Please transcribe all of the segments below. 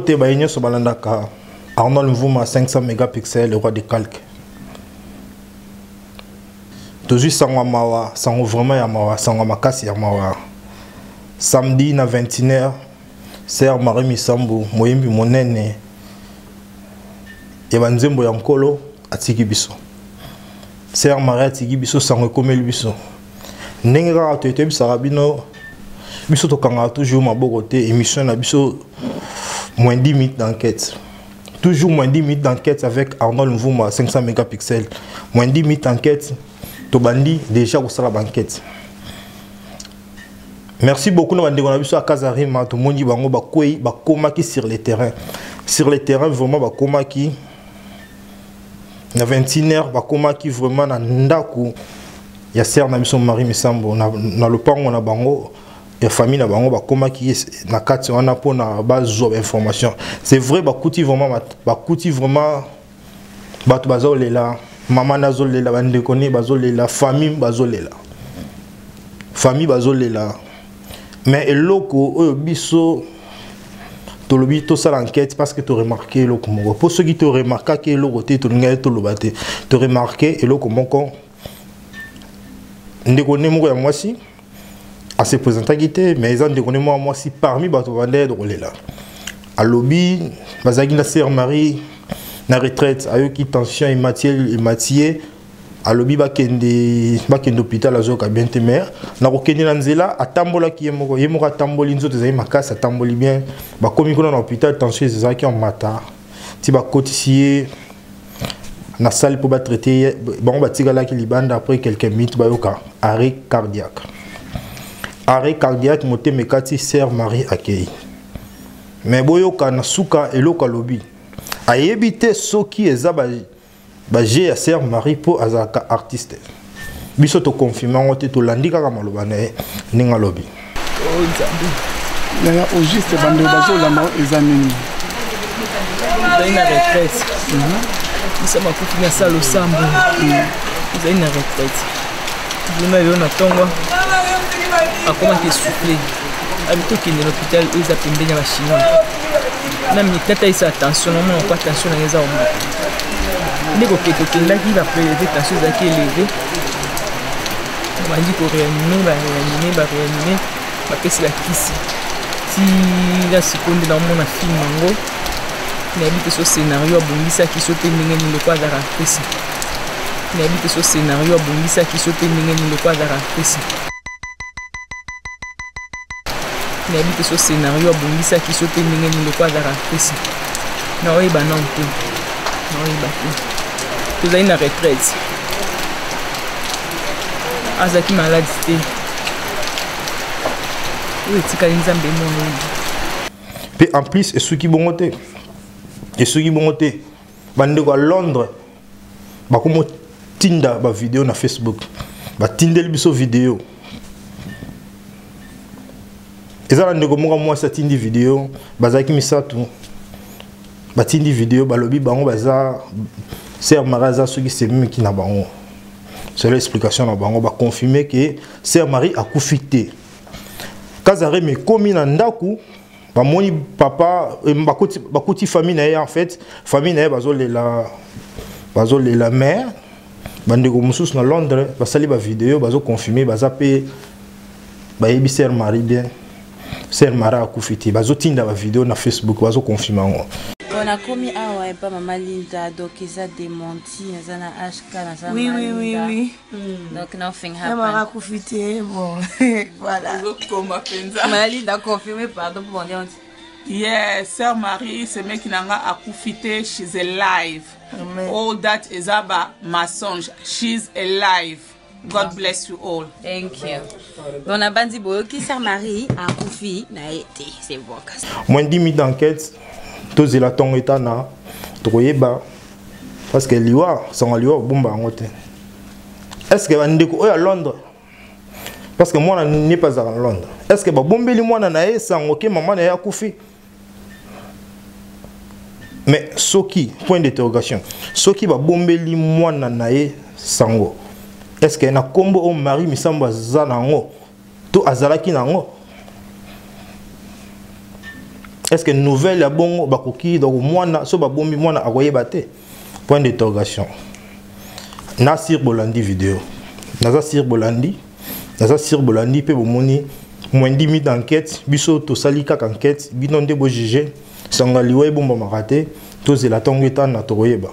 Bonjour, Baïnyo Sobalandaka, Arnold Mvouma 500 mégapixels, le roi des calques. Toujours Sangwa Mawa, Sangwa vraiment Yamawa, Sangwa Makasi Yamawa. Samedi na 21h, Sœur Marie Misambo, Moyembi Monene, Evanzembo Yankolo, Atiki Biso. Sœur Marie Atiki Biso, Sangwa Komel Biso. Nenga Atoete Bisarabino, Biso Tokanga, toujours ma bogoté, émission na Biso. Moins 10 minutes d'enquête. Toujours moins 10 minutes d'enquête avec Arnold Mvouma 500 mégapixels. Moins 10 minutes d'enquête. Tobandi déjà au salon d'enquête. Merci beaucoup. Nous avons vu à Kazarima. Tout le monde dit que sur le terrain. Sur le terrain, vraiment, bakoma qui. Na 21h, bakoma qui vraiment na ndaku. Ya sœur na biso Marie Misambo na le pango na bango. La famille na bango ba koma ki na kati wana pona base information. C'est vrai bakuti vraiment batu bazolela maman nazolela bande koni bazolela famille bazolela. Famille bazolela. Mais eloko oyo biso to lobi to ça l'enquête parce que tu remarqué eloko moko. Pour ceux qui te remarquent que eloko te to ngai to lobate. Tu remarqué eloko moko. Ndeko ne moko ya mwasi à se présenter guité mais ils ont déconné moi si parmi bato bandé de là à lobby bazagi na sœur Marie na retraite ayo qui tension et matière à lobby bakende hôpital azoka bien te mère na kokende na nzela atambola ki yemoko atamboli nzoto zai makasa atamboli bien ba komi ko na hôpital tension ezaki en mata ti ba cotiser na salle pour ba traiter bon ba tigala ki libanda après quelques minutes ba yoka arrêt cardiaque. Arrêt cardiaque, moté mekati sœur Marie accueille. Mais boyoka na suka eloka lobi. Ayebite soki eza ba j'ai sœur Marie pour azaka artiste. Biso to confirmer ngote to landika ka maloba na ninga lobi. Oh nzambe. Na au juste bande bazo la ma examiner. Ina retraite. Isa makuti na salo sambo. Ina ina retraite. Luna yo na tongo. A comment te souffler avec qui dans l'hôpital ils appellent bien la chinois na mi tata isa attention non pas attention na eza au monde ndeko keko kenda qui va prélever tension za qui élevé on dit pour réanimer ba pesi la kisi si la seconde dans mon film mango na habite ce scénario abongisa qui saute ndenge le quoi za rapesi na habite ce scénario abongisa qui saute ndenge le quoi za rapesi. Il habite ce scénario à Bongisa qui saute ndenge ni lokwa za rapesi na oyeba non te na oyeba te tozali na retraite azaki malade te oyo etikali nzambe mono Puis en plus et ceux qui bongote bandeko à Londres bakomo tinda ba vidéo na Facebook ba tindeli biso vidéo. Et ça, moi, ça tindi vidéo, bazaki misatu, batindi vidéo, balobi bango baza, sœur Marie ceux qui c'est même qui n'a bango. C'est l'explication na bango, ba confirmer que sœur Marie a koufité. Kazare me komi na ndaku, ba moni papa, bakoti famille na en fait, famille na bazole la mère, bandeko mususu na Londres, basali ba vidéo, bazo confirmer, bazape, ba yebi sœur Marie bien. Sœur Mara Koufiti, bazotinda la vidéo na Facebook, bazo confirmer. On a commis à pas maman Linda, donc ils ont démenti, ils ont HK, oui. Donc nothing happened. Mara Koufiti, bon, voilà. Maman Linda a confirmé, pardon pour mon dire. Yes, Sœur Marie, c'est mec qui n'a pas Koufiti, she's alive. Amen. All that is about mensonge, she's alive. God bless you all. Thank you. On a bandi boyo qui sœur Marie a Koufi na été, c'est bon. Moins 10 minutes d'enquête, tous les latons état na, troyeba, parce que liwa, sans liwa, bomba ngote. Est-ce que bandeko à Londres? Parce que moi, je n'ai pas à Londres. Est-ce que bombe li moi na e sans ok maman na ya Koufi? Mais soki, point d'interrogation. Soki ba bombe li moi na e sango. Est-ce qu'il y a un combo au mari Misamba Zanango? Tout Azalaki Nango? est-ce que nouvelle ya bongo bakoki donc mwana so babombi mwana akoyeba te point d'interrogation na Sir Bolandi vidéo naza Sir Bolandi pe bomoni moins 10 minutes d'enquête biso to sali kaka enquête bino nde bo juger sangaliwe bomba makate to zela tongo etana to koyeba.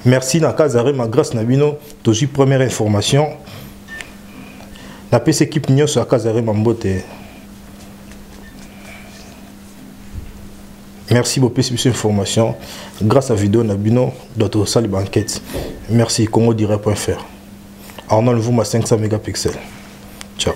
Merci na Kazare ma grâce na bino to ji première information na pese équipe nyonso ya Kazare mambote. Merci beaucoup pour cette information. Grâce à la vidéo, Nabino, d'autres salles d'enquête. Merci, Congo-Direct.fr. Arnaud, vous, ma 500 mégapixels. Ciao.